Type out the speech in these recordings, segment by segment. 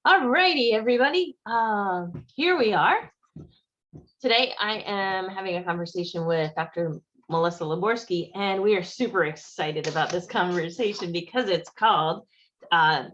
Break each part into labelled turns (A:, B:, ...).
A: All righty, everybody. Here we are. Today, I am having a conversation with Dr. Melissa Laborsky, and we are super excited about this conversation because it's called uh,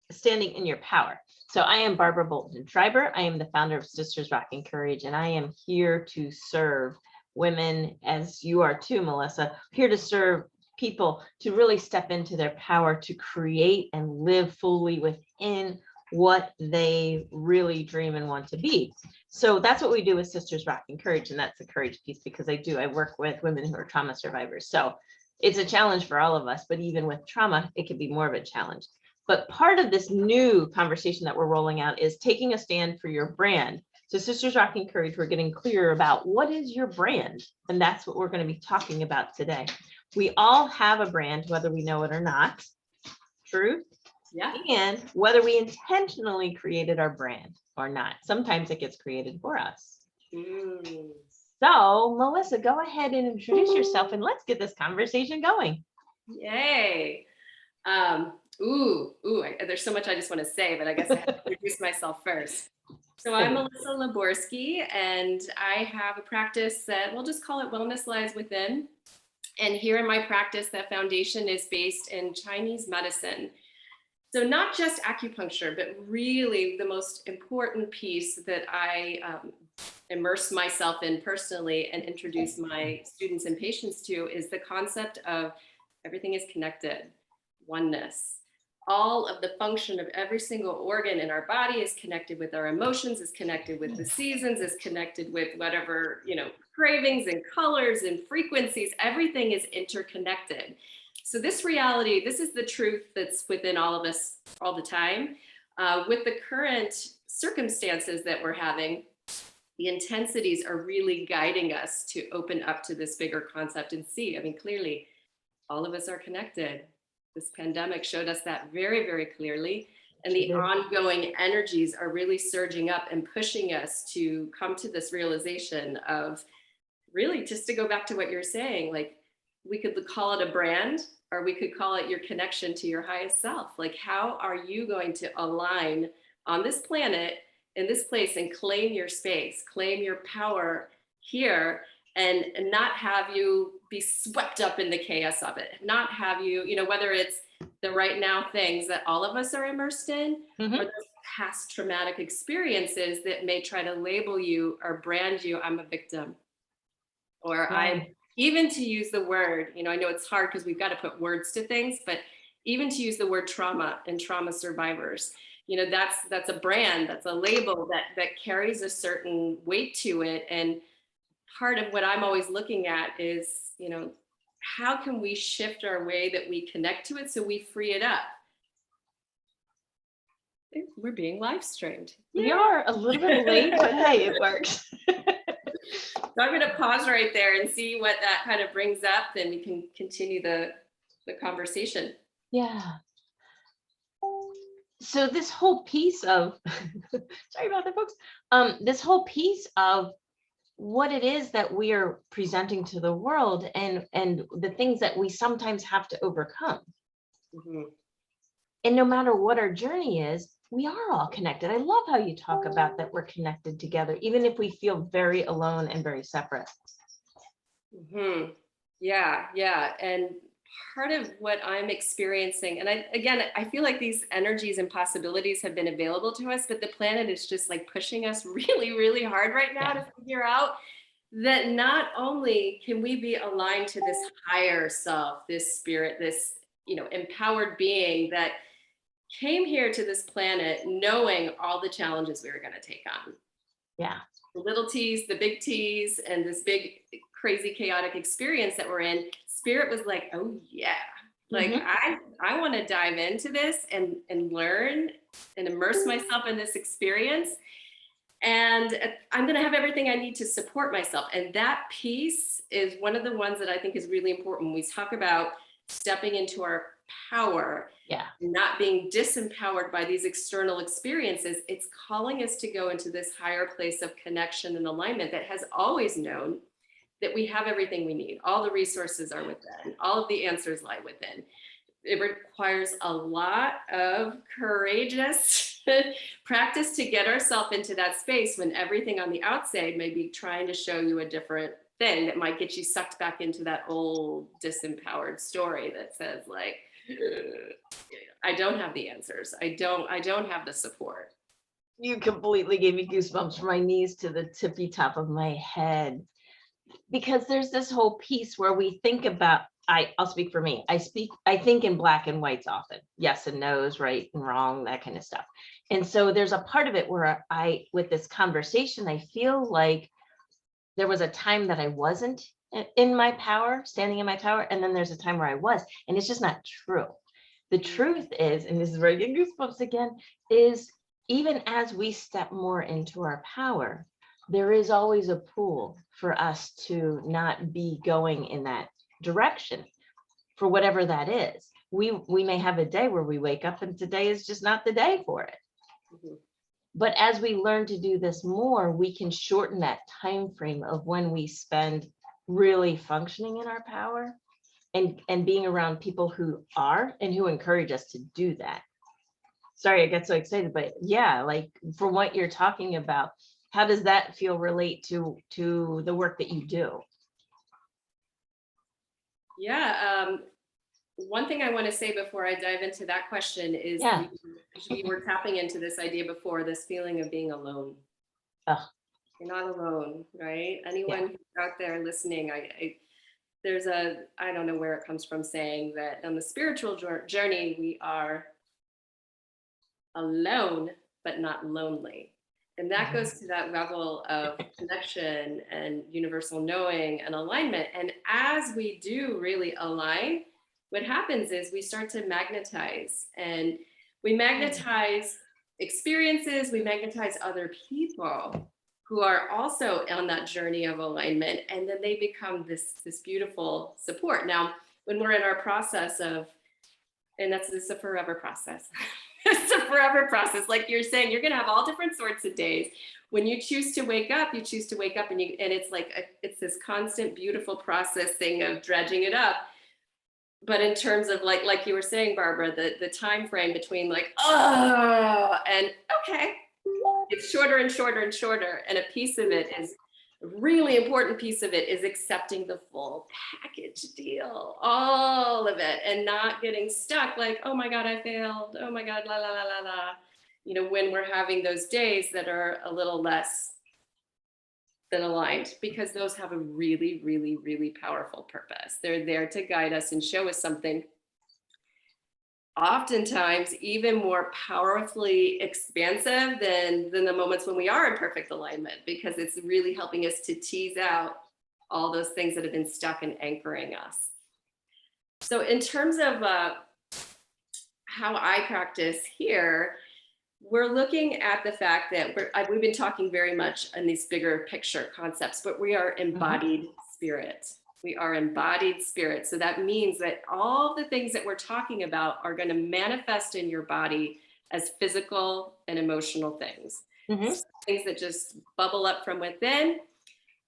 A: Standing in Your Power. So I am Barbara Bolton Schreiber. I am the founder of Sisters Rocking Courage, and I am here to serve women, as you are too, Melissa, here to serve people to really step into their power to create and live fully within what they really dream and want to be. So that's what we do with Sisters Rocking Courage, and that's the courage piece because I work with women who are trauma survivors. So it's a challenge for all of us, but even with trauma, it can be more of a challenge. But part of this new conversation that we're rolling out is taking a stand for your brand. So Sisters Rocking Courage, we're getting clear about what is your brand, and that's what we're going to be talking about today. We all have a brand, whether we know it or not. Truth.
B: Yeah.
A: And whether we intentionally created our brand or not. Sometimes it gets created for us. So, Melissa, go ahead and introduce yourself and let's get this conversation going.
B: Yay. There's so much I just want to say, but I guess I have to introduce myself first. So I'm Melissa Laborsky, and I have a practice that we'll just call it Wellness Lies Within. And here in my practice, that foundation is based in Chinese medicine. So not just acupuncture, but really the most important piece that I immerse myself in personally and introduce my students and patients to is the concept of everything is connected, oneness. All of the function of every single organ in our body is connected with our emotions, is connected with the seasons, is connected with whatever, cravings and colors and frequencies. Everything is interconnected. So this reality, this is the truth that's within all of us all the time. With the current circumstances that we're having, the intensities are really guiding us to open up to this bigger concept and see. I mean, clearly, all of us are connected. This pandemic showed us that very, very clearly. And the ongoing energies are really surging up and pushing us to come to this realization of really, just to go back to what you're saying, like we could call it a brand, or we could call it your connection to your highest self. Like, how are you going to align on this planet, in this place, and claim your space, claim your power here, and not have you be swept up in the chaos of it, not have you, whether it's the right now things that all of us are immersed in, or those past traumatic experiences that may try to label you or brand you, I'm a victim, or I'm, even to use the word, I know it's hard because we've got to put words to things, but even to use the word trauma and trauma survivors, that's a brand, that's a label that carries a certain weight to it. And part of what I'm always looking at is, how can we shift our way that we connect to it so we free it up? We're being live streamed.
A: We are a little bit late, but hey, it works.
B: So I'm going to pause right there and see what that kind of brings up, then we can continue the conversation.
A: Yeah. So this whole piece of, sorry about that, folks. This whole piece of what it is that we are presenting to the world and the things that we sometimes have to overcome. And no matter what our journey is, we are all connected. I love how you talk about that we're connected together, even if we feel very alone and very separate.
B: Yeah. And part of what I'm experiencing, and I feel like these energies and possibilities have been available to us, but the planet is just like pushing us really, really hard right now to figure out that not only can we be aligned to this higher self, this spirit, this, empowered being that came here to this planet knowing all the challenges we were going to take on.
A: Yeah.
B: The little T's, the big T's, and this big, crazy, chaotic experience that we're in. Spirit was like, oh yeah, like I want to dive into this and learn and immerse myself in this experience. And I'm going to have everything I need to support myself. And that piece is one of the ones that I think is really important when we talk about stepping into our power, not being disempowered by these external experiences. It's calling us to go into this higher place of connection and alignment that has always known that we have everything we need. All the resources are within. All of the answers lie within. It requires a lot of courageous practice to get ourselves into that space when everything on the outside may be trying to show you a different thing that might get you sucked back into that old disempowered story that says like, I don't have the answers. I don't have the support.
A: You completely gave me goosebumps from my knees to the tippy top of my head. Because there's this whole piece where we think about, I'll speak for me. I think in black and whites often, yes and no's, right and wrong, that kind of stuff. And so there's a part of it where with this conversation, I feel like there was a time that I wasn't in my power, standing in my power. And then there's a time where I was, and it's just not true. The truth is, and this is where I get goosebumps again, is even as we step more into our power, there is always a pull for us to not be going in that direction for whatever that is. We may have a day where we wake up and today is just not the day for it.
B: Mhm.
A: But as we learn to do this more, we can shorten that time frame of when we spend really functioning in our power and being around people who are and who encourage us to do that. Sorry, I get so excited, but yeah, like from what you're talking about, how does that feel relate to the work that you do?
B: Yeah. One thing I want to say before I dive into that question is
A: Yeah.
B: we were tapping into this idea before, this feeling of being alone.
A: Ugh.
B: You're not alone, right? Anyone who's out there listening, I don't know where it comes from, saying that on the spiritual journey, we are alone, but not lonely. And that goes to that level of connection and universal knowing and alignment. And as we do really align, what happens is we start to magnetize, and we magnetize experiences, we magnetize other people who are also on that journey of alignment, and then they become this beautiful support. Now, when we're in our process of, and this is a forever process. It's a forever process. Like you're saying, you're going to have all different sorts of days. When you choose to wake up, you choose to wake up, and it's like it's this constant, beautiful processing of dredging it up. But in terms of like you were saying, Barbara, the time frame between like, oh, and okay, it's shorter and shorter and shorter. And a piece of it is, a really important piece of it is accepting the full package deal, all of it, and not getting stuck like, oh my God, I failed. Oh my God, la, la, la, la, la. You know, when we're having those days that are a little less than aligned, because those have a really, really, really powerful purpose. They're there to guide us and show us something, oftentimes even more powerfully expansive than the moments when we are in perfect alignment, because it's really helping us to tease out all those things that have been stuck and anchoring us. So in terms of how I practice here, we're looking at the fact that we've been talking very much on these bigger picture concepts, but we are embodied spirit. We are embodied spirit. So that means that all the things that we're talking about are going to manifest in your body as physical and emotional things. So things that just bubble up from within,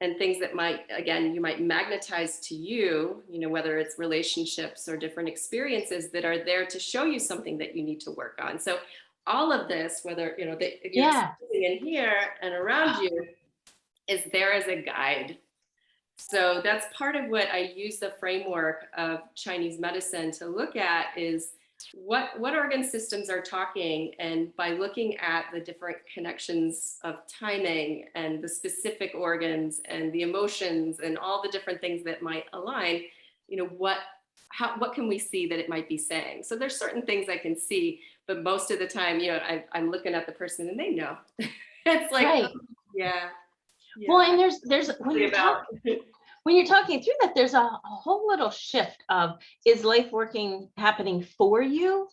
B: and things that might, again, you might magnetize to you, you know, whether it's relationships or different experiences that are there to show you something that you need to work on. So all of this, whether, you know, that you're sitting in here and around you, is there as a guide. So that's part of what I use the framework of Chinese medicine to look at, is what organ systems are talking, and by looking at the different connections of timing and the specific organs and the emotions and all the different things that might align, you know, what can we see that it might be saying? So there's certain things I can see, but most of the time, you know, I'm looking at the person and they know. It's like,
A: right.
B: Yeah.
A: Well, and there's when you're talking through that, there's a whole little shift of, is life happening for you?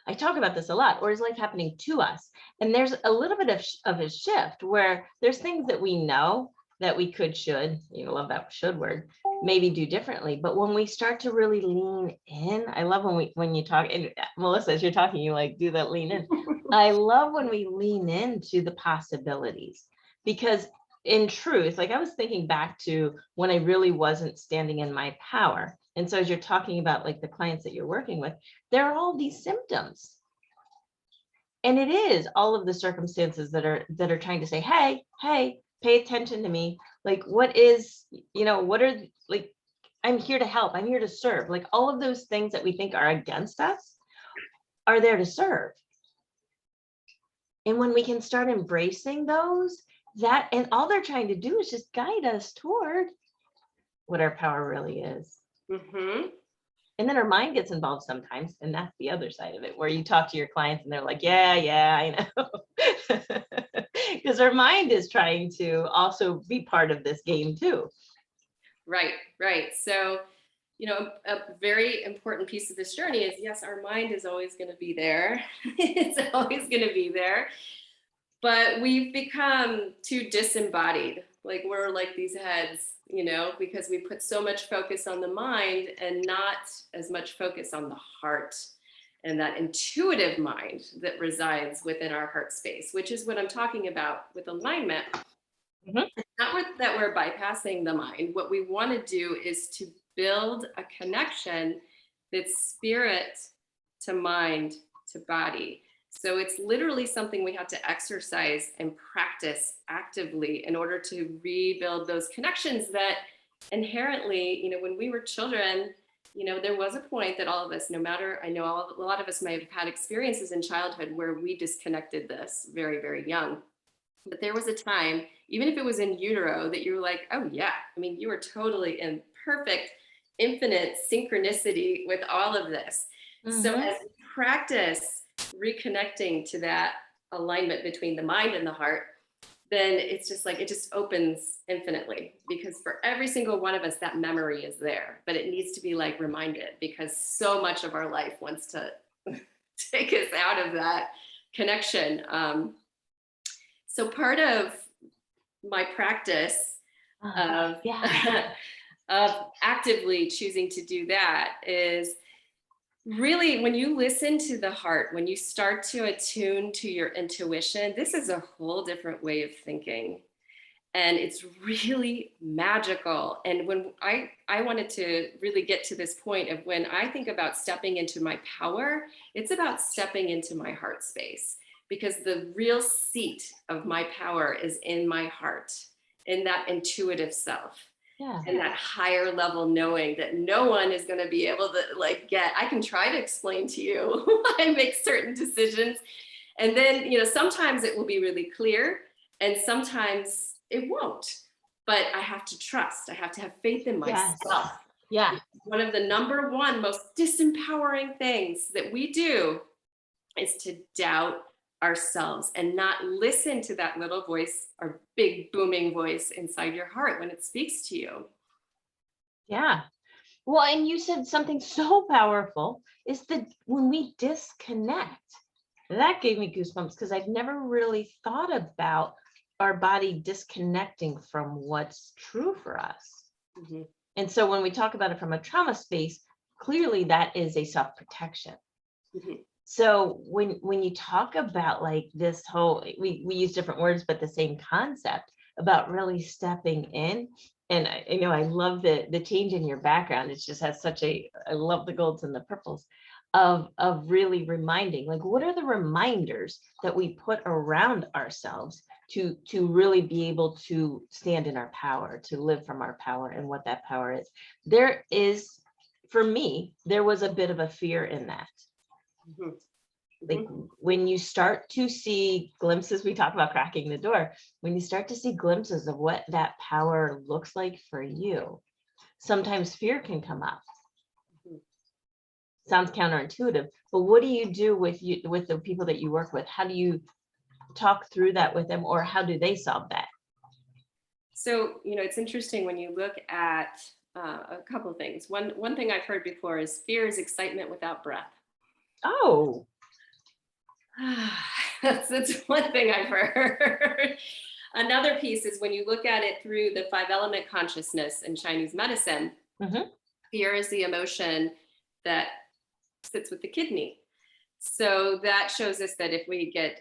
A: I talk about this a lot, or is life happening to us? And there's a little bit of a shift where there's things that we know that we should, you know, love that should word, maybe do differently. But when we start to really lean in, I love when you talk, and Melissa, as you're talking, you like do that lean in. I love when we lean into the possibilities, because in truth, like I was thinking back to when I really wasn't standing in my power. And so as you're talking about like the clients that you're working with, there are all these symptoms. And it is all of the circumstances that are trying to say, hey, pay attention to me. Like, what is, what are, like, I'm here to help. I'm here to serve. Like, all of those things that we think are against us are there to serve. And when we can start embracing those, and all they're trying to do is just guide us toward what our power really is.
B: Mm-hmm.
A: And then our mind gets involved sometimes. And that's the other side of it, where you talk to your clients and they're like, yeah, I know. Because our mind is trying to also be part of this game too.
B: Right. So, a very important piece of this journey is, yes, our mind is always going to be there. It's always going to be there. But we've become too disembodied. Like, we're like these heads, because we put so much focus on the mind and not as much focus on the heart and that intuitive mind that resides within our heart space, which is what I'm talking about with alignment.
A: Mhm.
B: It's not that we're bypassing the mind. What we want to do is to build a connection that's spirit to mind to body. So it's literally something we have to exercise and practice actively in order to rebuild those connections that inherently, when we were children, there was a point that all of us, no matter, I know a lot of us might have had experiences in childhood where we disconnected this very, very young. But there was a time, even if it was in utero, that you were like, oh yeah, you were totally in perfect, infinite synchronicity with all of this. So as we practice reconnecting to that alignment between the mind and the heart, then it's just like, it just opens infinitely, because for every single one of us, that memory is there, but it needs to be like reminded, because so much of our life wants to take us out of that connection. So part of my practice of, of actively choosing to do that is really, when you listen to the heart, when you start to attune to your intuition, this is a whole different way of thinking. And it's really magical. And when I wanted to really get to this point of, when I think about stepping into my power, it's about stepping into my heart space, because the real seat of my power is in my heart, in that intuitive self. And that higher level knowing that no one is going to be able to get. I can try to explain to you why I make certain decisions. And then, sometimes it will be really clear and sometimes it won't. But I have to trust. I have to have faith in myself.
A: Yeah.
B: One of the number one most disempowering things that we do is to doubt ourselves and not listen to that little voice or big booming voice inside your heart when it speaks to you.
A: Yeah. Well, and you said something so powerful, is that when we disconnect, that gave me goosebumps, because I've never really thought about our body disconnecting from what's true for us. Mm-hmm. And so when we talk about it from a trauma space, clearly that is a self-protection. Mm-hmm. So when you talk about this whole, we use different words, but the same concept about really stepping in. And I love the change in your background. It just has I love the golds and the purples of really reminding, what are the reminders that we put around ourselves to really be able to stand in our power, to live from our power, and what that power is. There is, for me, there was a bit of a fear in that. Mm-hmm. When you start to see glimpses, we talk about cracking the door, when you start to see glimpses of what that power looks like for you, sometimes fear can come up. Mm-hmm. Sounds counterintuitive, but what do you do with the people that you work with? How do you talk through that with them, or how do they solve that?
B: So, it's interesting when you look at a couple of things. One thing I've heard before is fear is excitement without breath.
A: Oh.
B: That's one thing I've heard. Another piece is when you look at it through the 5-element consciousness in Chinese medicine, mm-hmm. Fear is the emotion that sits with the kidney. So that shows us that if we get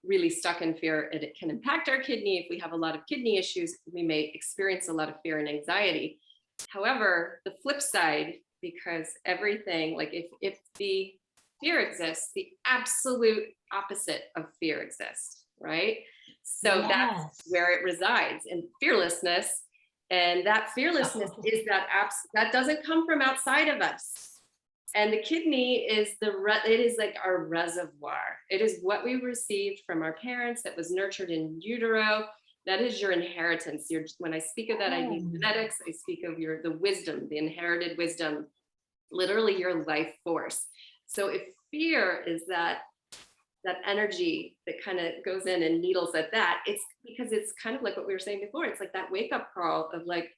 B: really stuck in fear, it can impact our kidney. If we have a lot of kidney issues, we may experience a lot of fear and anxiety. However, the flip side, because everything, if the fear exists, the absolute opposite of fear exists, right? So that's where it resides, in fearlessness. And that fearlessness is that doesn't come from outside of us. And the kidney is it is like our reservoir. It is what we received from our parents that was nurtured in utero. That is your inheritance. When I speak of that, I use genetics. I speak of the wisdom, the inherited wisdom, literally your life force. So if fear is that energy that kind of goes in and needles at that, it's because it's kind of like what we were saying before. It's like that wake up call of like,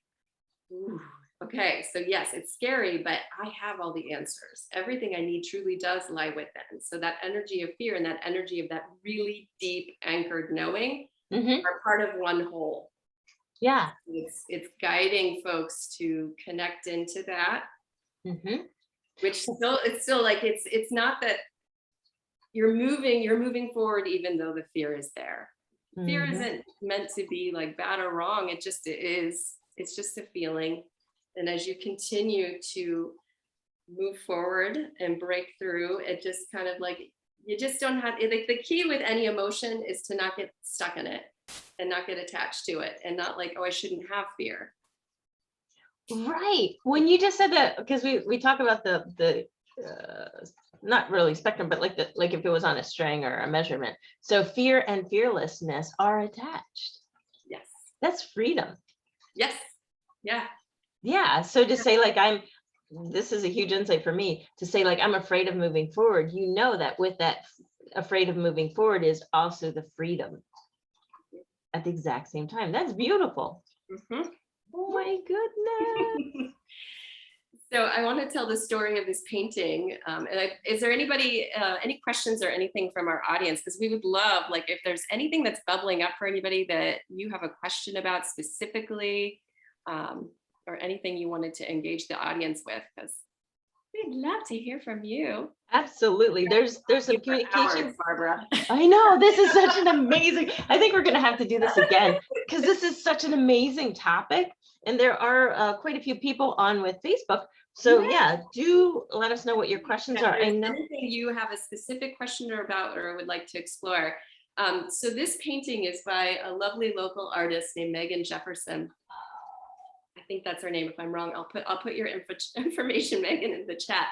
B: ooh, okay, so yes, it's scary, but I have all the answers. Everything I need truly does lie within. So that energy of fear and that energy of that really deep anchored knowing are part of one whole.
A: Yeah.
B: It's guiding folks to connect into that, which it's still like, it's not that you're moving forward, even though the fear is there. Fear isn't meant to be like bad or wrong. It just is. It's just a feeling. And as you continue to move forward and break through, it just kind of like, you just don't have, like the key with any emotion is to not get stuck in it and not get attached to it and not like, oh, I shouldn't have fear.
A: Right. When you just said that, because we talk about the not really spectrum, but like if it was on a string or a measurement. So fear and fearlessness are attached.
B: Yes.
A: That's freedom.
B: Yes. Yeah.
A: Yeah. So to say like this is a huge insight for me, to say like I'm afraid of moving forward, you know that with that afraid of moving forward is also the freedom at the exact same time. That's beautiful. Oh my goodness.
B: So I want to tell the story of this painting. Is there anybody, any questions or anything from our audience? Because we would love, like, if there's anything that's bubbling up for anybody that you have a question about specifically, or anything you wanted to engage the audience with, because we'd love to hear from you.
A: Absolutely. There's some communication.
B: Hours, Barbara.
A: I know, this is such an amazing, I think we're going to have to do this again, because this is such an amazing topic. And there are quite a few people on with Facebook. So yeah, do let us know what your questions are. I know
B: anything you have a specific question about or would like to explore. So this painting is by a lovely local artist named Megan Jefferson. I think that's her name. If I'm wrong, I'll put your information, Megan, in the chat.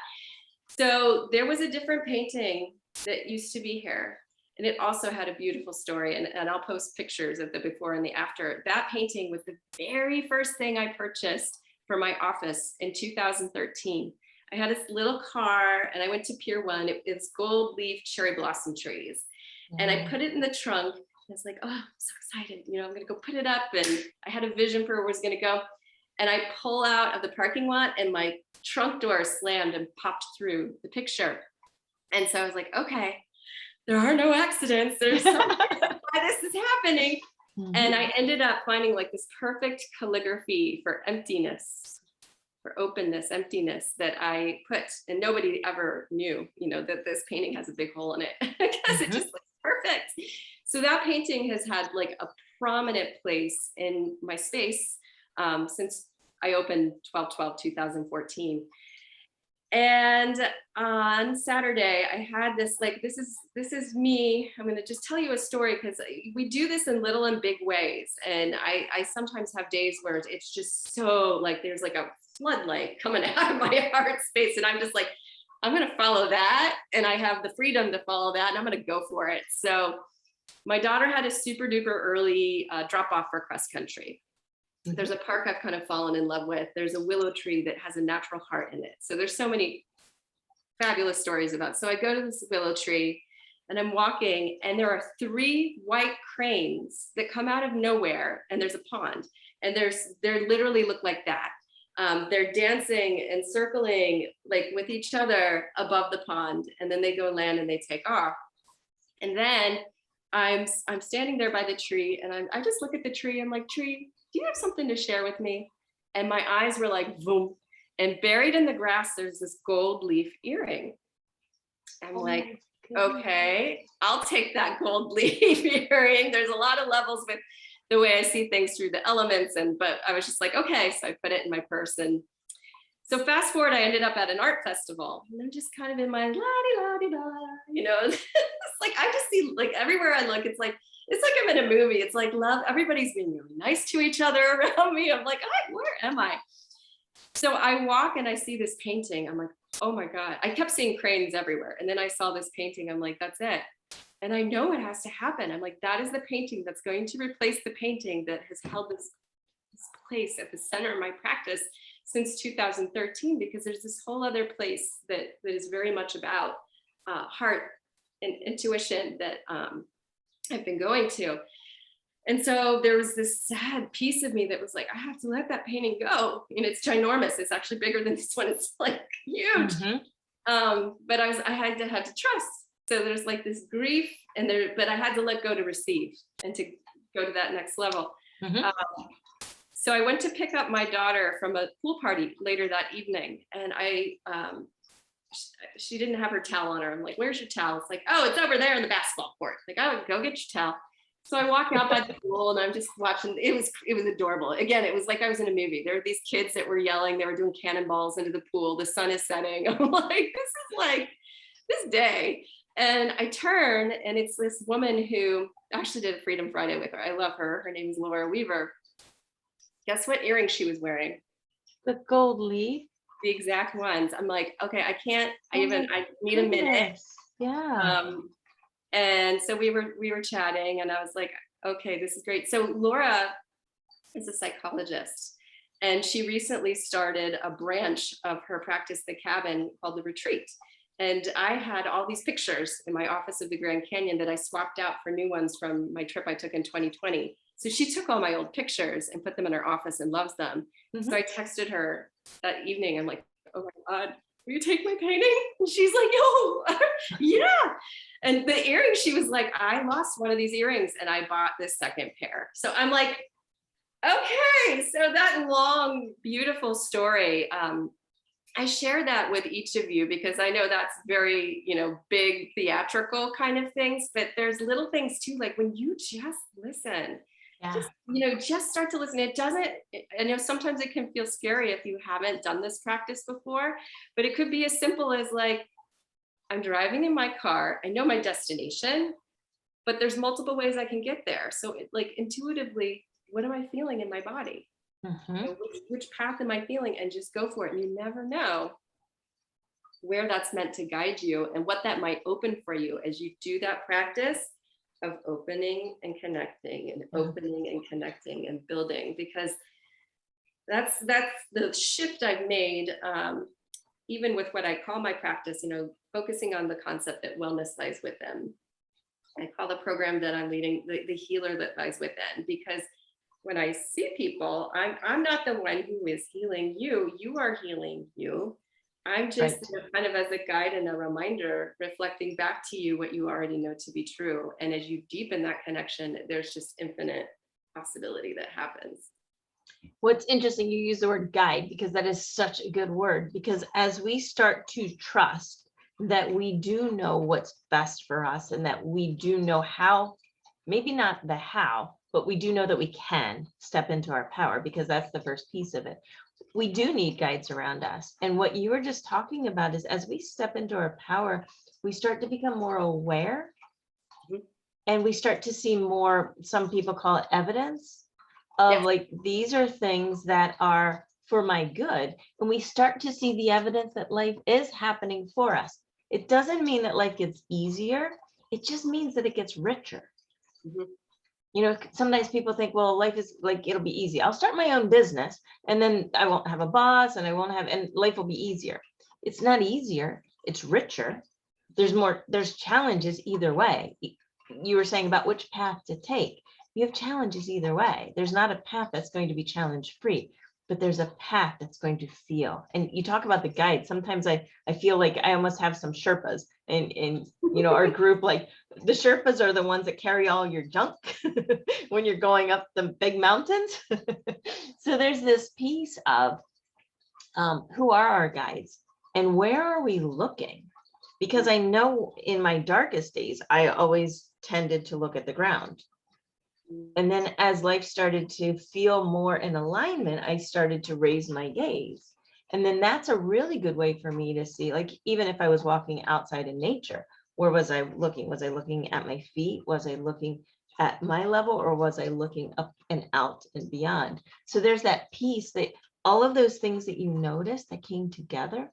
B: So there was a different painting that used to be here, and it also had a beautiful story. And I'll post pictures of the before and the after. That painting was the very first thing I purchased for my office in 2013. I had this little car and I went to Pier 1. It's gold leaf cherry blossom trees. And I put it in the trunk. I was like, oh, I'm so excited. You know, I'm gonna go put it up. And I had a vision for where it was gonna go. And I pull out of the parking lot and my trunk door slammed and popped through the picture. And so I was like, okay, there are no accidents. There's something why this is happening. And I ended up finding like this perfect calligraphy for emptiness, for openness, emptiness that I put, and nobody ever knew, you know, that this painting has a big hole in it because it just looks perfect. So that painting has had like a prominent place in my space since I opened 12/12/2014. And on Saturday, I had this, like, this is me. I'm going to just tell you a story because we do this in little and big ways. And I sometimes have days where it's just so like, there's like a floodlight coming out of my heart space. And I'm just like, I'm going to follow that. And I have the freedom to follow that. And I'm going to go for it. So my daughter had a super duper early drop off for cross country. There's a park I've kind of fallen in love with. There's a willow tree that has a natural heart in it. So there's so many fabulous stories about. So I go to this willow tree and I'm walking and there are 3 white cranes that come out of nowhere and there's a pond and they literally look like that. They're dancing and circling like with each other above the pond and then they go land and they take off. And then I'm standing there by the tree and I just look at the tree. I'm like, tree, do you have something to share with me? And my eyes were like, boom. And buried in the grass, there's this gold leaf earring. I'm like, okay, I'll take that gold leaf earring. There's a lot of levels with the way I see things through the elements. But I was just like, okay. So I put it in my purse. And So fast forward, I ended up at an art festival, and I'm just kind of in my la-di-la-di-da, you know, it's like, I just see, like, everywhere I look, it's like I'm in a movie. It's like love, everybody's being really nice to each other around me. I'm like, where am I? So I walk and I see this painting. I'm like, oh my God. I kept seeing cranes everywhere. And then I saw this painting. I'm like, that's it. And I know it has to happen. I'm like, that is the painting that's going to replace the painting that has held this place at the center of my practice since 2013, because there's this whole other place that is very much about heart and intuition that I've been going to. And so there was this sad piece of me that was like, I have to let that painting go. And it's ginormous. It's actually bigger than this one. It's like huge. But I had to trust. So there's like this grief but I had to let go to receive and to go to that next level. So I went to pick up my daughter from a pool party later that evening, and she didn't have her towel on her. I'm like, where's your towel? It's like, oh, it's over there in the basketball court. Like, oh, go get your towel. So I walk out by the pool and I'm just watching. It was adorable. Again, it was like I was in a movie. There were these kids that were yelling. They were doing cannonballs into the pool. The sun is setting. I'm like, this is like this day. And I turn, and it's this woman who actually did a Freedom Friday with her. I love her. Her name is Laura Weaver. Guess what earring she was wearing?
A: The gold leaf.
B: The exact ones. I'm like, okay, I can't. I need a minute.
A: Yeah.
B: And so we were chatting, and I was like, okay, this is great. So Laura is a psychologist, and she recently started a branch of her practice, The Cabin, called The Retreat. And I had all these pictures in my office of the Grand Canyon that I swapped out for new ones from my trip I took in 2020. So she took all my old pictures and put them in her office and loves them. So I texted her that evening. I'm like, oh my God, will you take my painting? And she's like, yo, yeah. And the earrings, she was like, I lost one of these earrings and I bought this second pair. So I'm like, okay. So that long, beautiful story, I share that with each of you because I know that's very, big theatrical kind of things, but there's little things too, like when you just listen, just start to listen. I know sometimes it can feel scary if you haven't done this practice before, but it could be as simple as like, I'm driving in my car, I know my destination, but there's multiple ways I can get there. So like intuitively, what am I feeling in my body? Which path am I feeling? And just go for it. And you never know where that's meant to guide you and what that might open for you as you do that practice of opening and connecting and opening and connecting and building, because that's the shift I've made, even with what I call my practice, focusing on the concept that wellness lies within. I call the program that I'm leading the healer that lies within, because when I see people, I'm not the one who is healing you. You are healing you. I'm just kind of as a guide and a reminder, reflecting back to you what you already know to be true. And as you deepen that connection, there's just infinite possibility that happens.
A: What's interesting, you use the word guide, because that is such a good word, because as we start to trust that we do know what's best for us and that we do know how, maybe not the how, but we do know that we can step into our power, because that's the first piece of it. We do need guides around us. And what you were just talking about is as we step into our power, we start to become more aware, and we start to see more, some people call it evidence of like, these are things that are for my good. And we start to see the evidence that life is happening for us. It doesn't mean that life gets easier. It just means that it gets richer. Sometimes people think, well, life is like, it'll be easy. I'll start my own business and then I won't have a boss and and life will be easier. It's not easier. It's richer. There's challenges either way. You were saying about which path to take. You have challenges either way. There's not a path that's going to be challenge free, but there's a path that's going to feel. And you talk about the guide. Sometimes I feel like I almost have some Sherpas in our group. Like the Sherpas are the ones that carry all your junk when you're going up the big mountains. So there's this piece of who are our guides and where are we looking? Because I know in my darkest days, I always tended to look at the ground. And then as life started to feel more in alignment, I started to raise my gaze. And then that's a really good way for me to see, like, even if I was walking outside in nature, where was I looking? Was I looking at my feet? Was I looking at my level, or was I looking up and out and beyond? So there's that piece that all of those things that you noticed that came together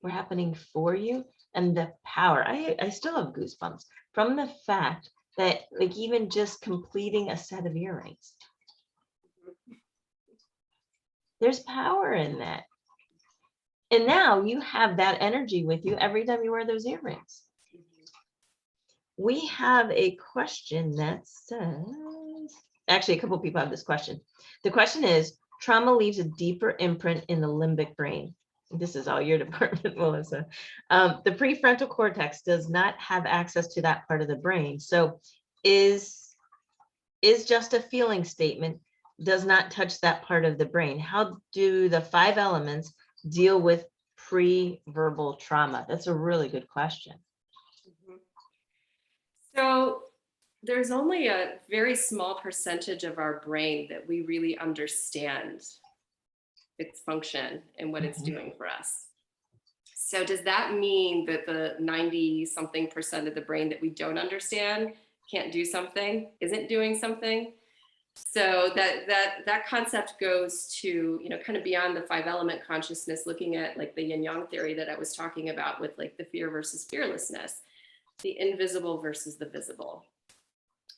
A: were happening for you, and the power. I still have goosebumps from the fact that, like, even just completing a set of earrings, there's power in that. And now you have that energy with you every time you wear those earrings. We have a question that says, actually, a couple of people have this question. The question is, trauma leaves a deeper imprint in the limbic brain. This is all your department, Melissa. The prefrontal cortex does not have access to that part of the brain. So is just a feeling statement, does not touch that part of the brain. How do the 5 elements deal with pre-verbal trauma? That's a really good question.
B: So there's only a very small percentage of our brain that we really understand its function and what it's doing for us. So does that mean that the 90-something% of the brain that we don't understand can't do something, isn't doing something? So that concept goes to, kind of beyond the 5-element consciousness, looking at like the yin yang theory that I was talking about with like the fear versus fearlessness, the invisible versus the visible.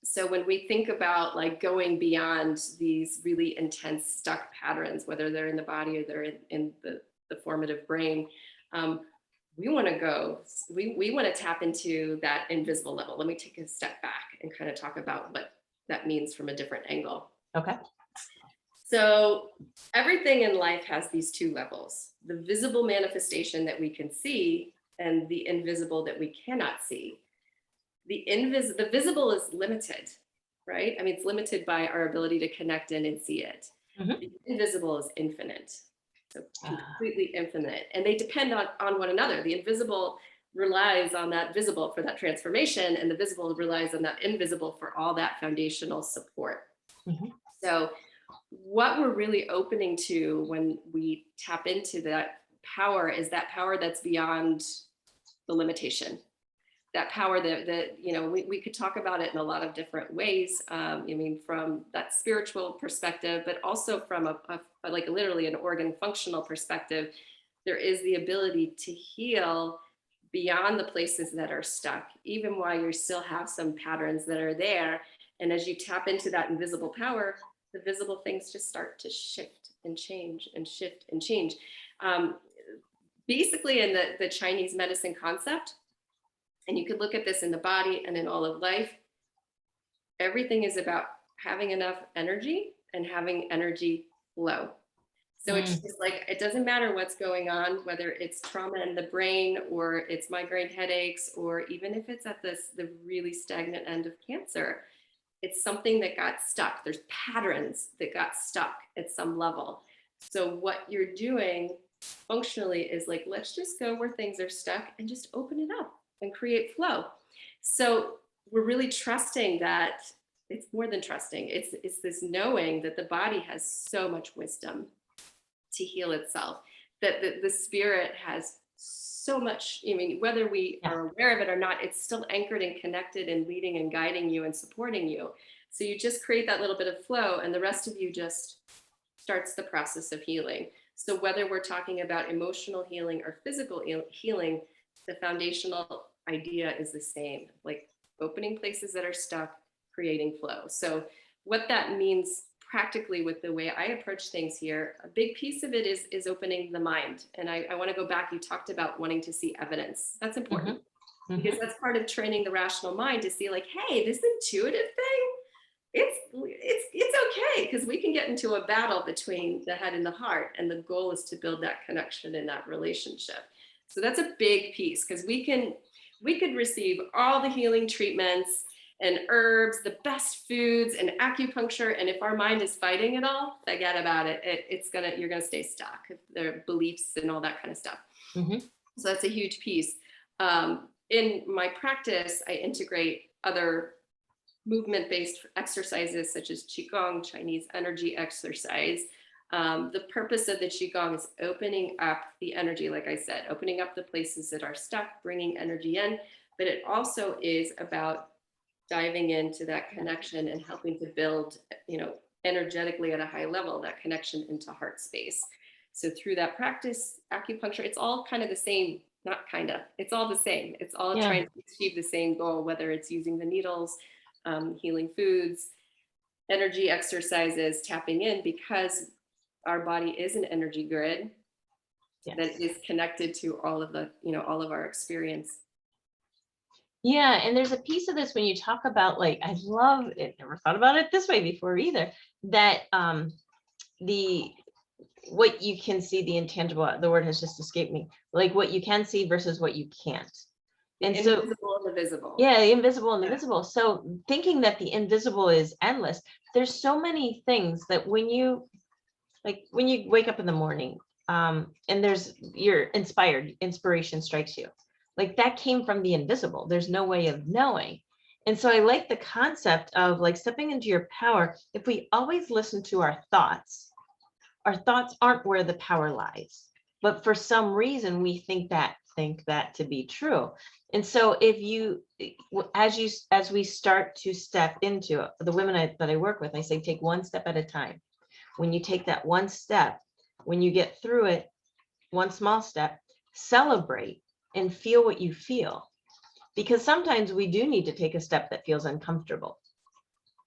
B: So when we think about like going beyond these really intense stuck patterns, whether they're in the body or they're in the formative brain, we want to tap into that invisible level. Let me take a step back and kind of talk about what that means from a different angle.
A: Okay.
B: So everything in life has these 2 levels, the visible manifestation that we can see and the invisible that we cannot see. The visible is limited, right? I mean, it's limited by our ability to connect in and see it. The invisible is infinite, so completely infinite. And they depend on one another. The invisible relies on that visible for that transformation, and the visible relies on that invisible for all that foundational support. So what we're really opening to when we tap into that power is that power that's beyond the limitation. That power that we could talk about it in a lot of different ways. I mean, from that spiritual perspective, but also from a like literally an organ functional perspective, there is the ability to heal beyond the places that are stuck, even while you still have some patterns that are there. And as you tap into that invisible power, the visible things just start to shift and change and shift and change. Basically, in the Chinese medicine concept, and you could look at this in the body and in all of life, everything is about having enough energy and having energy flow. So it's just like, it doesn't matter what's going on, whether it's trauma in the brain or it's migraine headaches, or even if it's at the really stagnant end of cancer, it's something that got stuck. There's patterns that got stuck at some level. So what you're doing functionally is like, let's just go where things are stuck and just open it up and create flow. So we're really trusting that. It's more than trusting. It's this knowing that the body has so much wisdom to heal itself, that the spirit has so much. I mean, whether we are aware of it or not, it's still anchored and connected and leading and guiding you and supporting you. So you just create that little bit of flow, and the rest of you just starts the process of healing. So whether we're talking about emotional healing or physical healing, the foundational idea is the same, like opening places that are stuck, creating flow. So what that means practically with the way I approach things here, a big piece of it is opening the mind. And I want to go back. You talked about wanting to see evidence. That's important because that's part of training the rational mind to see like, hey, this intuitive thing, it's okay, because we can get into a battle between the head and the heart. And the goal is to build that connection in that relationship. So that's a big piece, because we could receive all the healing treatments and herbs, the best foods and acupuncture. And if our mind is fighting it all, forget about it. You're gonna stay stuck. Their beliefs and all that kind of stuff. So that's a huge piece. In my practice, I integrate other movement-based exercises such as Qigong, Chinese energy exercise, The purpose of the Qigong is opening up the energy, like I said, opening up the places that are stuck, bringing energy in, but it also is about diving into that connection and helping to build, energetically at a high level, that connection into heart space. So through that practice, acupuncture, it's all kind of the same, not kind of, it's all the same. It's all
A: Yeah.
B: trying to achieve the same goal, whether it's using the needles, healing foods, energy exercises, tapping in, because our body is an energy grid
A: Yes.
B: that is connected to all of the, all of our experience.
A: Yeah, and there's a piece of this when you talk about, like, I love it, never thought about it this way before either, that the what you can see, the intangible, the word has just escaped me, like what you can see versus what you can't.
B: The
A: And so,
B: invisible and the visible.
A: yeah, the invisible and the
B: Yeah.
A: visible. So thinking that the invisible is endless, there's so many things that when you wake up in the morning, and you're inspired, inspiration strikes you. Like that came from the invisible. There's no way of knowing. And so I like the concept of like stepping into your power. If we always listen to our thoughts aren't where the power lies. But for some reason, we think that to be true. And so if you, as we start to step into the women that I work with, I say, take one step at a time. When you take that one step, when you get through it, one small step, celebrate and feel what you feel. Because sometimes we do need to take a step that feels uncomfortable.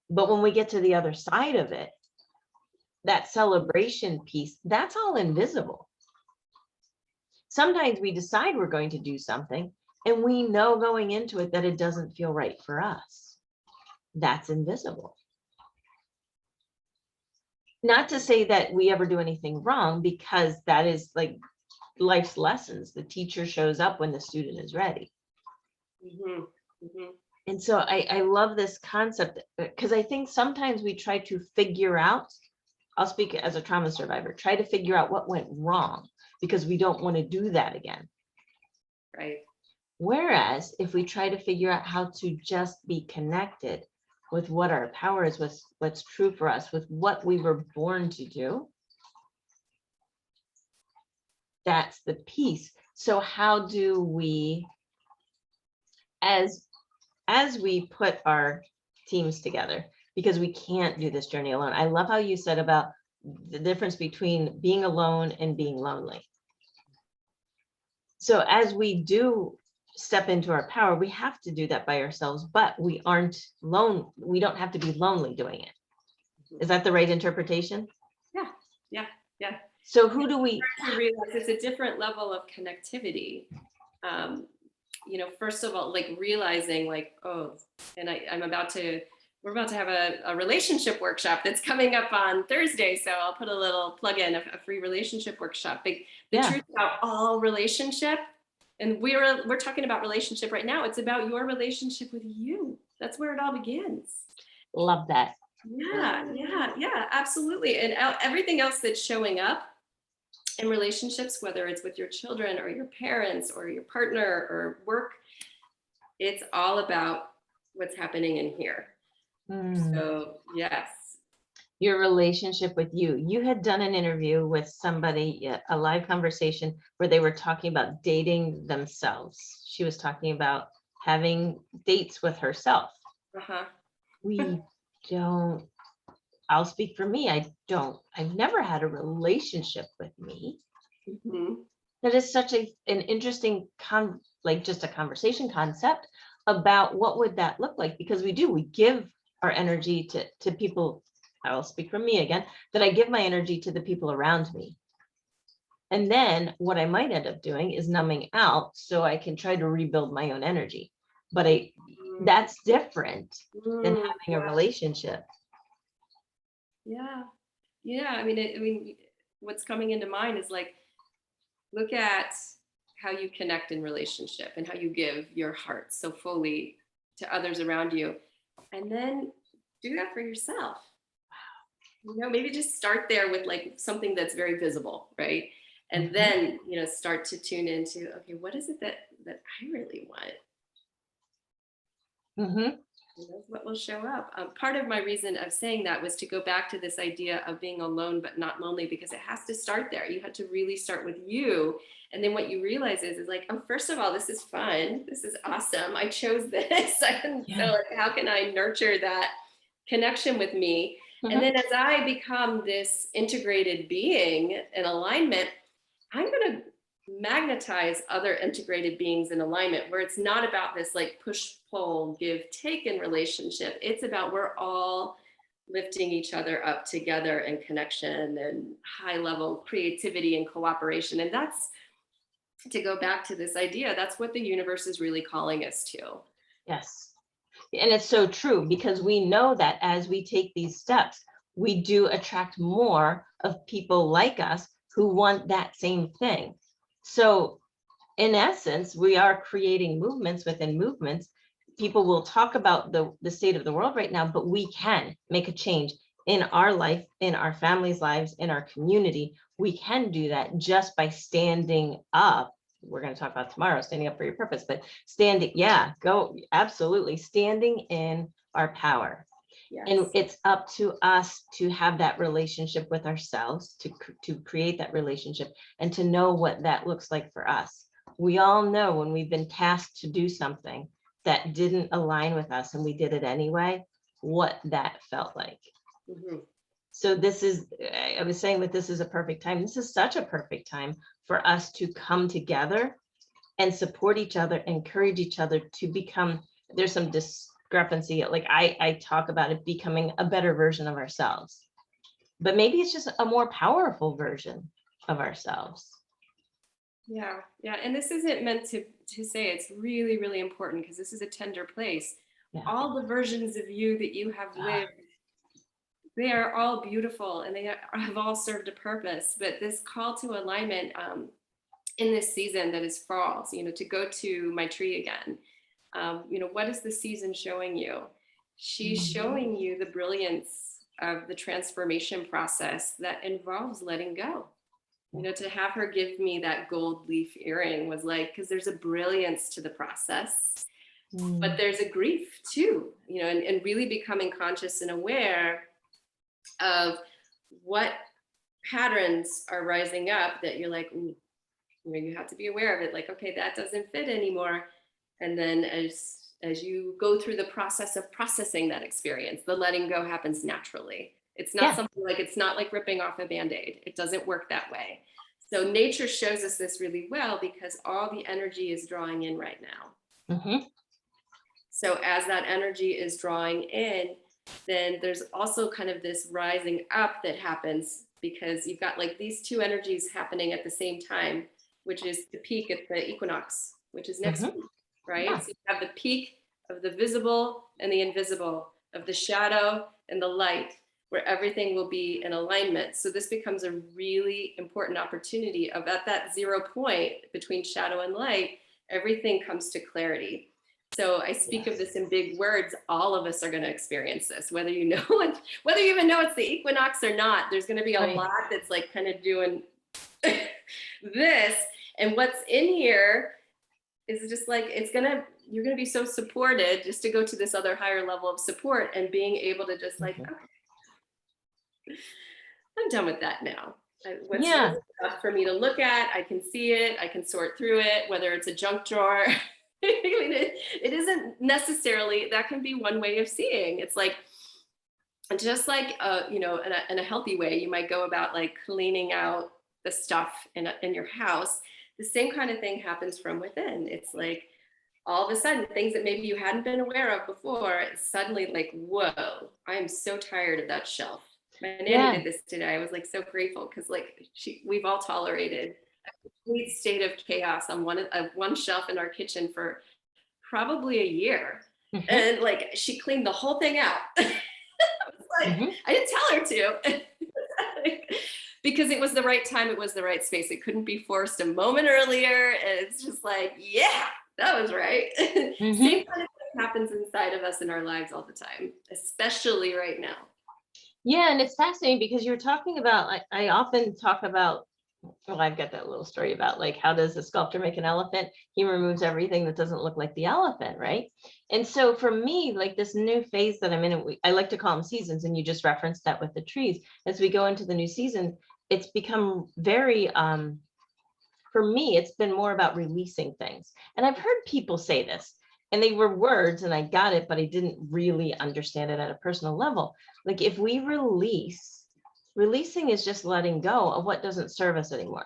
A: But when we get to the other side of it, that celebration piece, that's all invisible. Sometimes we decide we're going to do something and we know going into it that it doesn't feel right for us. That's invisible. Not to say that we ever do anything wrong, because that is like life's lessons. The teacher shows up when the student is ready.
B: Mm-hmm. Mm-hmm.
A: And so I love this concept, because I think sometimes we try to figure out, I'll speak as a trauma survivor, try to figure out what went wrong because we don't want to do that again.
B: Right.
A: Whereas if we try to figure out how to just be connected with what our power is, with what's true for us, with what we were born to do, that's the piece. So how do we, as we put our teams together, because we can't do this journey alone. I love how you said about the difference between being alone and being lonely. So as we do step into our power, we have to do that by ourselves, but we aren't alone. We don't have to be lonely doing it. Is that the right interpretation?
B: Yeah. Yeah. Yeah.
A: So who do we
B: realize it's a different level of connectivity? First of all, like realizing like, oh, and we're about to have a relationship workshop that's coming up on Thursday. So I'll put a little plug in, a free relationship workshop. The truth about all relationship, and we're talking about relationship right now. It's about your relationship with you. That's where it all begins.
A: Love that.
B: Yeah, absolutely. And everything else that's showing up in relationships, whether it's with your children or your parents or your partner or work, it's all about what's happening in here. So yes.
A: Your relationship with you. You had done an interview with somebody, a live conversation where they were talking about dating themselves. She was talking about having dates with herself. We don't, I'll speak for me. I've never had a relationship with me.
B: Mm-hmm.
A: That is such an interesting, just a conversation concept about what would that look like? Because we give our energy to people. I'll speak for me again, that I give my energy to the people around me. And then what I might end up doing is numbing out so I can try to rebuild my own energy. But that's different than having a relationship.
B: Yeah. I mean, what's coming into mind is like, look at how you connect in relationship and how you give your heart so fully to others around you. And then do that for yourself. Maybe just start there with like something that's very visible, right? And then, start to tune into, okay, what is it that I really want? And that's what will show up. Part of my reason of saying that was to go back to this idea of being alone but not lonely, because it has to start there. You have to really start with you. And then what you realize is like, oh, first of all, this is fun. This is awesome. I chose this. So like, how can I nurture that connection with me? And then as I become this integrated being in alignment, I'm going to magnetize other integrated beings in alignment, where it's not about this like push, pull, give, take in relationship. It's about we're all lifting each other up together in connection and high level creativity and cooperation. And that's, to go back to this idea, that's what the universe is really calling us to.
A: Yes. And it's so true, because we know that as we take these steps, we do attract more of people like us who want that same thing. So in essence, we are creating movements within movements. People will talk about the state of the world right now, but we can make a change in our life, in our families' lives, in our community. We can do that just by standing up. We're going to talk about tomorrow, standing up for your purpose, but absolutely, standing in our power.
B: Yes.
A: And it's up to us to have that relationship with ourselves, to create that relationship and to know what that looks like for us. We all know when we've been tasked to do something that didn't align with us and we did it anyway, what that felt like. So I was saying that this is a perfect time. This is such a perfect time for us to come together and support each other, encourage each other to become, there's some discrepancy. Like I talk about it becoming a better version of ourselves, but maybe it's just a more powerful version of ourselves.
B: Yeah. And this isn't meant to say it's really, really important, because this is a tender place. Yeah. All the versions of you that you have lived, they are all beautiful and they have all served a purpose. But this call to alignment in this season that is fall, so, to go to my tree again, what is the season showing you? She's showing you the brilliance of the transformation process that involves letting go. To have her give me that gold leaf earring was like, because there's a brilliance to the process, but there's a grief too, and really becoming conscious and aware of what patterns are rising up that you're like, ooh, you have to be aware of it. Like, okay, that doesn't fit anymore. And then as you go through the process of processing that experience, the letting go happens naturally. It's not something like, it's not like ripping off a Band-Aid. It doesn't work that way. So nature shows us this really well, because all the energy is drawing in right now. So as that energy is drawing in, then there's also kind of this rising up that happens, because you've got like these two energies happening at the same time, which is the peak at the equinox, which is next week, right? So you have the peak of the visible and the invisible, of the shadow and the light, where everything will be in alignment. So this becomes a really important opportunity of, at that 0 point between shadow and light, everything comes to clarity. So I speak of this in big words. All of us are going to experience this, whether you know it, whether you even know it's the equinox or not. There's going to be a lot that's like kind of doing this. And what's in here is just like, you're going to be so supported just to go to this other higher level of support and being able to just like, okay, I'm done with that now. What's really tough for me to look at, I can see it, I can sort through it, whether it's a junk drawer. It isn't necessarily, that can be one way of seeing. It's like, just like, in a healthy way, you might go about like cleaning out the stuff in your house. The same kind of thing happens from within. It's like, all of a sudden, things that maybe you hadn't been aware of before, it's suddenly like, whoa, I am so tired of that shelf. My nanny did this today. I was like so grateful, because like we've all tolerated a complete state of chaos on one shelf in our kitchen for probably a year. And like she cleaned the whole thing out. I was like, I didn't tell her to. Because it was the right time, it was the right space. It couldn't be forced a moment earlier. And it's just like, yeah, that was right. Same kind of thing happens inside of us in our lives all the time, especially right now.
A: Yeah, and it's fascinating because you're talking about, I often talk about Well, I've got that little story about like, how does a sculptor make an elephant? He removes everything that doesn't look like the elephant, right? And so for me, like this new phase that I'm in, I like to call them seasons, and you just referenced that with the trees. As we go into the new season, it's become very, for me, it's been more about releasing things. And I've heard people say this, and they were words, and I got it, but I didn't really understand it at a personal level. Like if we releasing is just letting go of what doesn't serve us anymore.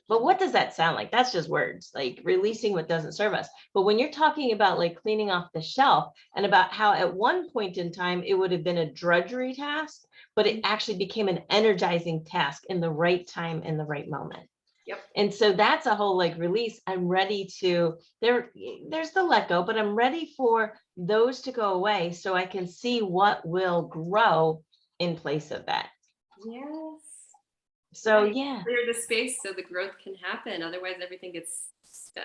A: But what does that sound like? That's just words, like releasing what doesn't serve us. But when you're talking about like cleaning off the shelf, and about how at one point in time it would have been a drudgery task, but it actually became an energizing task in the right time, in the right moment.
B: Yep.
A: And so that's a whole like release. I'm ready to, there's the let go, but I'm ready for those to go away so I can see what will grow in place of that.
B: Yes.
A: So
B: Right.
A: yeah.
B: Clear the space so the growth can happen. Otherwise, everything gets stuck.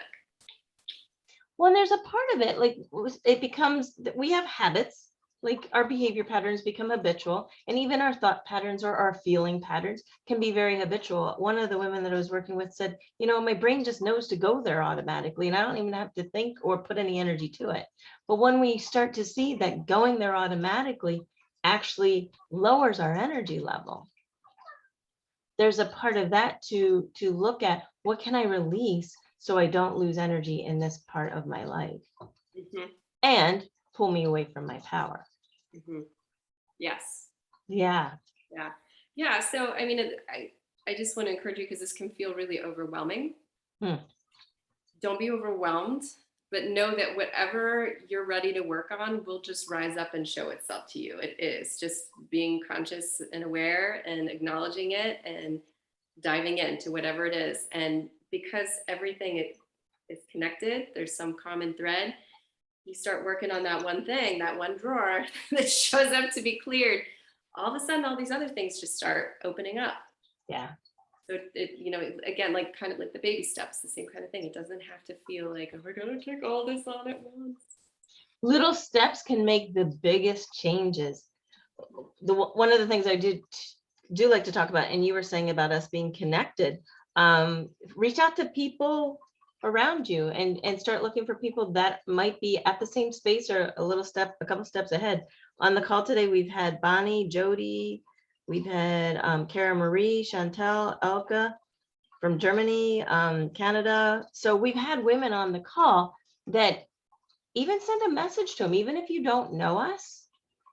A: Well, and there's a part of it, like it becomes, we have habits, like our behavior patterns become habitual, and even our thought patterns or our feeling patterns can be very habitual. One of the women that I was working with said, you know, my brain just knows to go there automatically, and I don't even have to think or put any energy to it. But when we start to see that going there automatically actually lowers our energy level, there's a part of that to look at, what can I release so I don't lose energy in this part of my life, and pull me away from my power.
B: Yes.
A: Yeah.
B: Yeah. Yeah. So, I mean, I just want to encourage you, because this can feel really overwhelming. Don't be overwhelmed, but know that whatever you're ready to work on will just rise up and show itself to you. It is just being conscious and aware and acknowledging it and diving into whatever it is. And because everything is connected, there's some common thread. You start working on that one thing, that one drawer that shows up to be cleared. All of a sudden, all these other things just start opening up.
A: Yeah.
B: So again, like kind of like the baby steps, the same kind of thing. It doesn't have to feel like, oh, we're going to take all this on at once.
A: Little steps can make the biggest changes. One of the things I do like to talk about, and you were saying about us being connected, reach out to people around you and start looking for people that might be at the same space or a couple steps ahead. On the call today, we've had Bonnie, Jody, we've had Cara Marie, Chantel, Elka from Germany, Canada. So we've had women on the call that even send a message to them, even if you don't know us,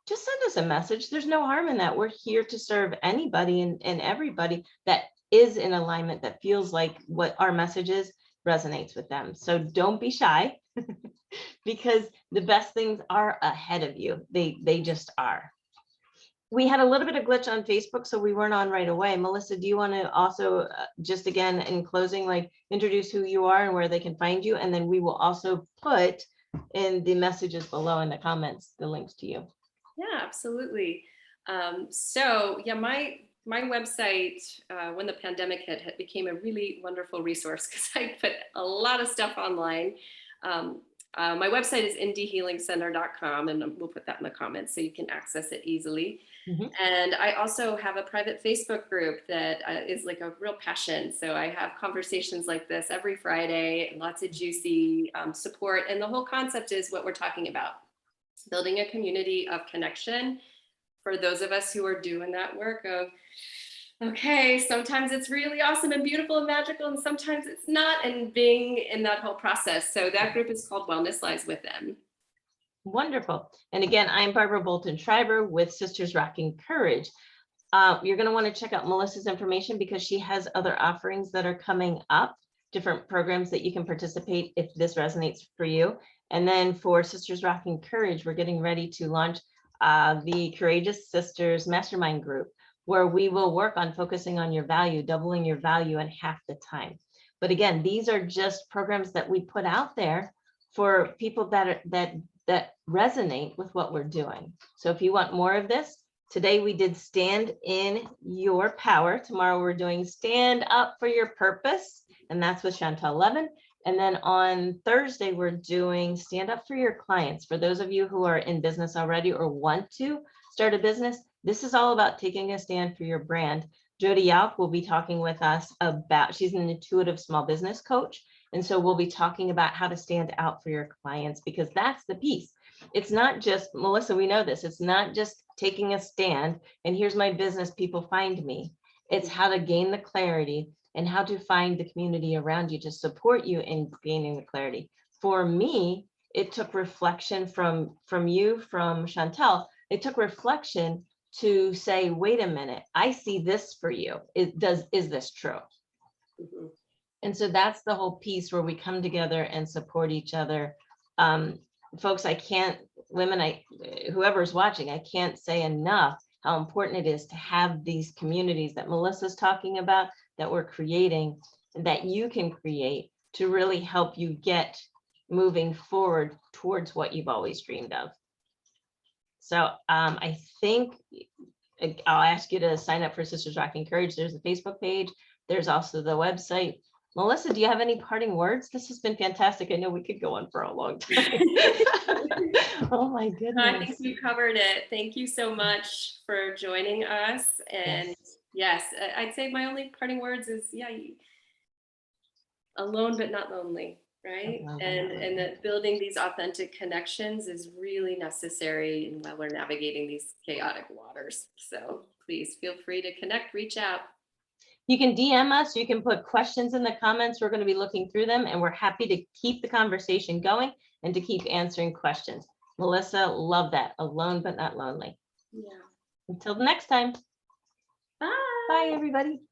A: just send us a message. There's no harm in that. We're here to serve anybody and everybody that is in alignment, that feels like what our message is resonates with them. So don't be shy because the best things are ahead of you. They just are. We had a little bit of glitch on Facebook, so we weren't on right away. Melissa, do you want to also just again in closing, like introduce who you are and where they can find you? And then we will also put in the messages below in the comments the links to you.
B: Yeah, absolutely. So yeah, my website, when the pandemic hit, became a really wonderful resource because I put a lot of stuff online. My website is indiehealingcenter.com, and we'll put that in the comments so you can access it easily. And I also have a private Facebook group that is like a real passion. So I have conversations like this every Friday, lots of juicy support. And the whole concept is what we're talking about: building a community of connection for those of us who are doing that work of, okay, sometimes it's really awesome and beautiful and magical, and sometimes it's not, and being in that whole process. So that group is called Wellness Lies Within.
A: Wonderful. And again, I'm Barbara Bolton Schreiber with Sisters Rocking Courage. You're going to want to check out Melissa's information because she has other offerings that are coming up, different programs that you can participate if this resonates for you. And then for Sisters Rocking Courage, we're getting ready to launch the Courageous Sisters Mastermind Group, where we will work on focusing on your value, doubling your value in half the time. But again, these are just programs that we put out there for people that resonate with what we're doing. So if you want more of this, today we did Stand in Your Power. Tomorrow we're doing Stand Up for Your Purpose, and that's with Chantel Levin. And then on Thursday, we're doing Stand Up for Your Clients. For those of you who are in business already or want to start a business, this is all about taking a stand for your brand. Jody Yauch will be talking with us about, she's an intuitive small business coach. And so we'll be talking about how to stand out for your clients, because that's the piece. It's not just, Melissa, we know this, it's not just taking a stand and here's my business, people find me. It's how to gain the clarity and how to find the community around you to support you in gaining the clarity. For me, it took reflection from you, from Chantel. It took reflection to say, wait a minute, I see this for you. Is this true?
B: Mhm.
A: And so that's the whole piece where we come together and support each other. Folks, whoever's watching, I can't say enough how important it is to have these communities that Melissa's talking about, that we're creating, that you can create to really help you get moving forward towards what you've always dreamed of. So I think I'll ask you to sign up for Sisters Rocking Courage. There's a Facebook page. There's also the website. Melissa, do you have any parting words? This has been fantastic. I know we could go on for a long time. Oh my goodness.
B: I think we covered it. Thank you so much for joining us. And yes, I'd say my only parting words is, alone but not lonely, right? And that building these authentic connections is really necessary while we're navigating these chaotic waters. So please feel free to connect, reach out.
A: You can DM us, you can put questions in the comments. We're going to be looking through them, and we're happy to keep the conversation going and to keep answering questions. Melissa, love that. Alone but not lonely.
B: Yeah.
A: Until the next time.
B: Bye.
A: Bye, everybody.